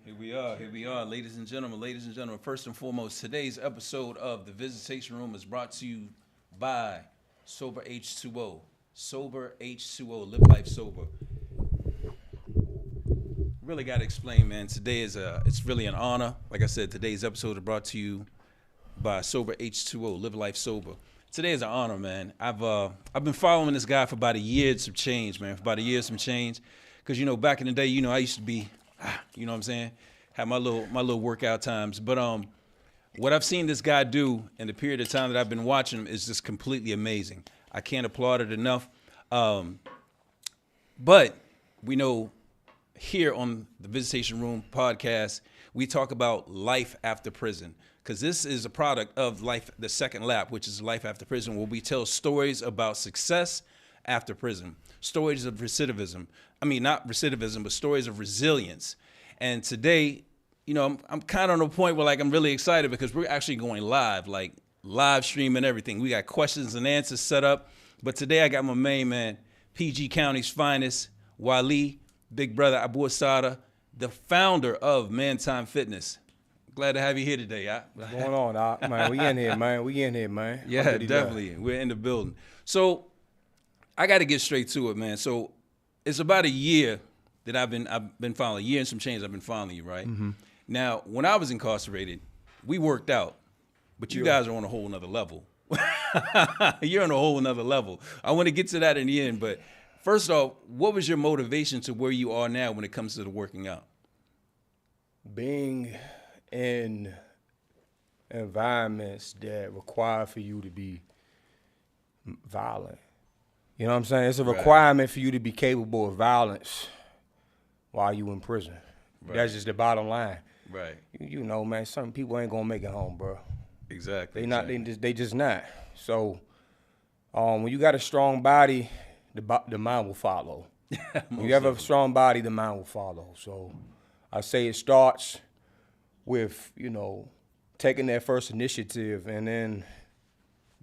Here we are, ladies and gentlemen. Ladies and gentlemen, first and foremost, today's episode of the Visitation Room is brought to you by Sober H2O. Sober H2O, live life sober. Really got to explain, man. Today it's really an honor. Like I said, today's episode is brought to you by Sober H2O, live life sober. Today is an honor, man. I've been following this guy for about a year, some change, man. For about a year, some change. Because, back in the day, I used to be, you know what I'm saying? Had my little workout times. But what I've seen this guy do in the period of time that I've been watching him is just completely amazing. I can't applaud it enough. But we know here on the Visitation Room podcast, we talk about life after prison. Because this is a product of life, the second L.A.P, which is life after prison, where we tell stories about success after prison, stories of recidivism. I mean, not recidivism, but stories of resilience. And today, I'm kind of on a point where I'm really excited because we're actually going live, live streaming everything. We got questions and answers set up. But today I got my main man, PG County's finest, Wali, big brother Abu Asada, the founder of Man Time Fitness. Glad to have you here today, What's going on, Doc? Man, we in here, man. Yeah, definitely. We're in the building. So I got to get straight to it, man. So it's about a year that I've been following, a year and some change I've been following you, right? Mm-hmm. Now, when I was incarcerated, we worked out, but you guys are on a whole nother level. You're on a whole nother level. I want to get to that in the end, but first off, what was your motivation to where you are now when it comes to the working out? Being in environments that require for you to be violent. You know what I'm saying? It's a requirement for you to be capable of violence while you in prison. Right. That's just the bottom line. Right. You know, man, some people ain't gonna make it home, bro. Exactly. They just not. So when you got a strong body, the mind will follow. When you have a strong body, the mind will follow. So I say it starts with, taking that first initiative and then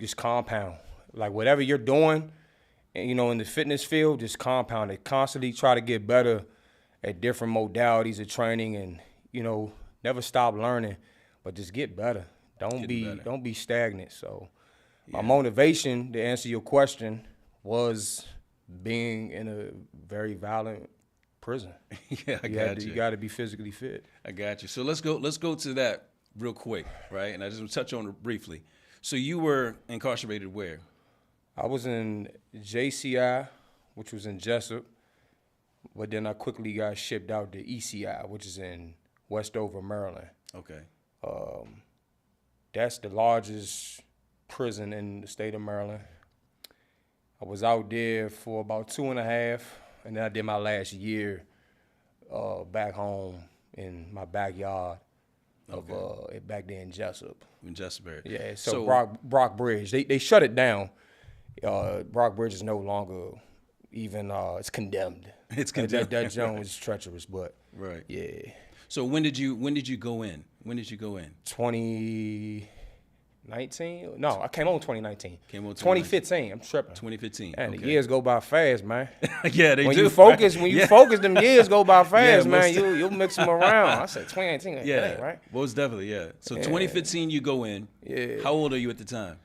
just compound. Like whatever you're doing, in the fitness field, just compound it. Constantly try to get better at different modalities of training and, never stop learning, but just get better. Don't be stagnant. So my motivation, to answer your question, was being in a very violent prison. Yeah, I got you. You got to be physically fit. I got you. So let's go to that real quick, right? And I just want to touch on it briefly. So you were incarcerated where? I was in JCI, which was in Jessup, but then I quickly got shipped out to ECI, which is in Westover, Maryland. Okay. That's the largest prison in the state of Maryland. I was out there for about 2.5, and then I did my last year back home in my backyard of back there in Jessup. In Jessup area. Yeah, so Brock Bridge. They shut it down. Brock Bridge is no longer even, it's condemned. It's condemned. That zone was treacherous, but right. Yeah. So when did you go in? 2019? No, I came on 2019. Came on 2015. I'm tripping. 2015. And the years go by fast, man. Yeah, they do. When you focus, them years go by fast, man. You'll mix them around. I said 2019. Yeah, right? Most definitely, yeah. So 2015, you go in. Yeah. How old are you at the time?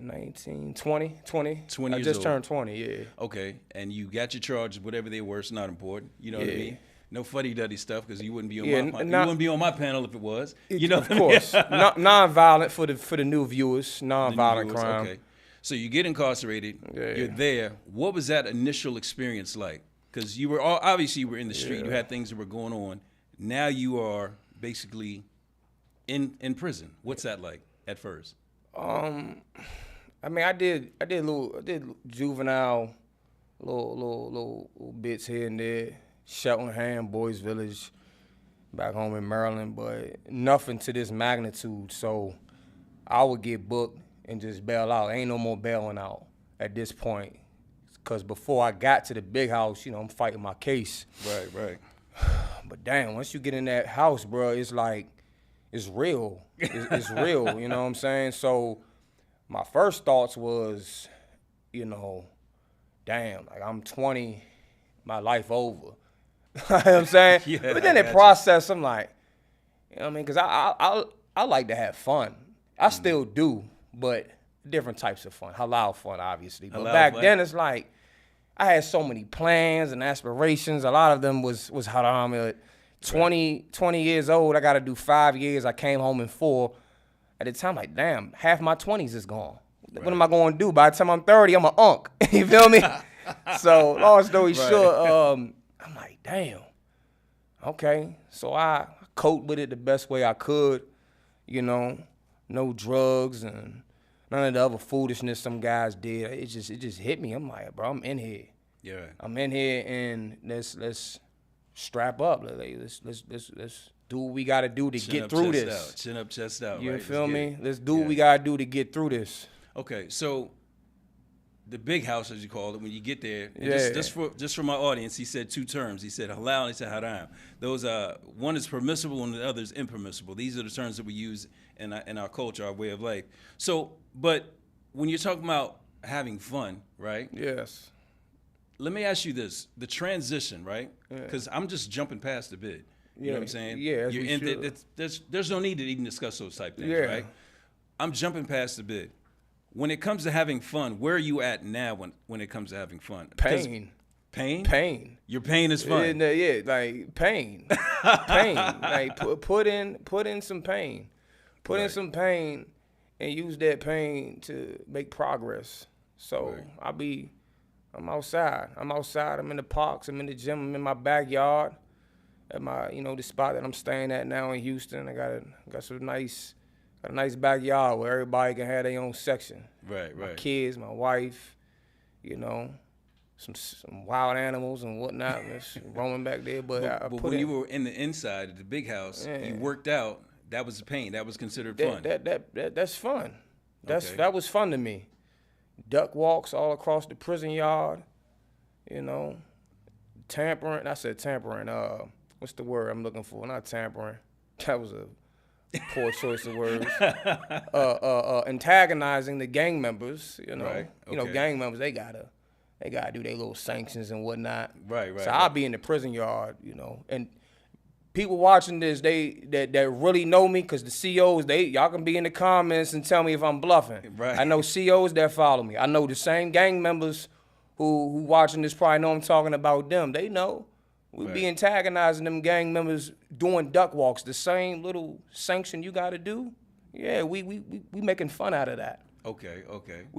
19, 20. 20 I years just old. turned 20, yeah. Okay, and you got your charges, whatever they were. It's not important. You know what I mean? No fuddy-duddy stuff because you wouldn't be on you wouldn't be on my panel if it was. Of course. Non-violent for the new viewers. Non-violent crime. Okay. So you get incarcerated. Yeah. You're there. What was that initial experience like? Because you were obviously you were in the street. Yeah. You had things that were going on. Now you are basically in prison. What's that like at first? I mean, I did juvenile little bits here and there. Cheltenham, Boys Village, back home in Maryland, but nothing to this magnitude. So I would get booked and just bail out. Ain't no more bailing out at this point. Because before I got to the big house, I'm fighting my case. Right. But damn, once you get in that house, bro, it's like, it's real. It's real, you know what I'm saying? So my first thoughts was, damn, like I'm 20, my life over. You know what I'm saying? Yeah, but then I in got process, I'm like, you know what I mean? Because I like to have fun. I still do, but different types of fun. Halal fun, obviously. But Halal back fun. then, it's like I had so many plans and aspirations. A lot of them was haram. At 20 years old, I got to do 5 years. I came home in 4. At the time, like, damn, half my 20s is gone. What am I going to do? By the time I'm 30, I'm an unk. You feel me? So, long story short, I'm like, damn. Okay. So I coped with it the best way I could. You know, no drugs and none of the other foolishness some guys did. It just hit me. I'm like, bro, I'm in here. Yeah. I'm in here, and let's strap up. Let's do what we gotta do to get through this. Chin up, chest out. You right? feel me? Let's do what we gotta do to get through this. Okay, so the big house, as you call it, when you get there, and Yeah. just for my audience, he said 2 terms. He said halal and he said haram. Those one is permissible and the other is impermissible. These are the terms that we use in our culture, our way of life. So, but when you're talking about having fun, right? Yes. Let me ask you this: the transition, right? Because I'm just jumping past a bit. You know what I'm saying? Yeah, You're there's no need to even discuss those type things, Yeah. right? I'm jumping past a bit. When it comes to having fun, where are you at now when it comes to having fun? Pain. Pain? Your pain is fun. Yeah, like pain. Pain. Like put in some pain. Put in some pain and use that pain to make progress. So I'm outside. I'm in the parks. I'm in the gym. I'm in my backyard. At my, the spot that I'm staying at now in Houston. I got a nice backyard where everybody can have their own section. Right. My kids, my wife, some wild animals and whatnot that's roaming back there. But when you were in the inside of the big house, you worked out. That was the pain. That was considered fun. That's fun. Okay. That was fun to me. Duck walks all across the prison yard. Tampering. I said tampering. What's the word I'm looking for? Not tampering. That was a poor choice of words. Antagonizing the gang members. Right. Okay. Gang members they gotta do their little sanctions and whatnot. Right. So I'll be in the prison yard. And people watching this, that really know me, because the COs, y'all can be in the comments and tell me if I'm bluffing. Right. I know COs that follow me. I know the same gang members who watching this probably know I'm talking about them. They know. We be antagonizing them gang members doing duck walks, the same little sanction you got to do. Yeah, we making fun out of that. Okay.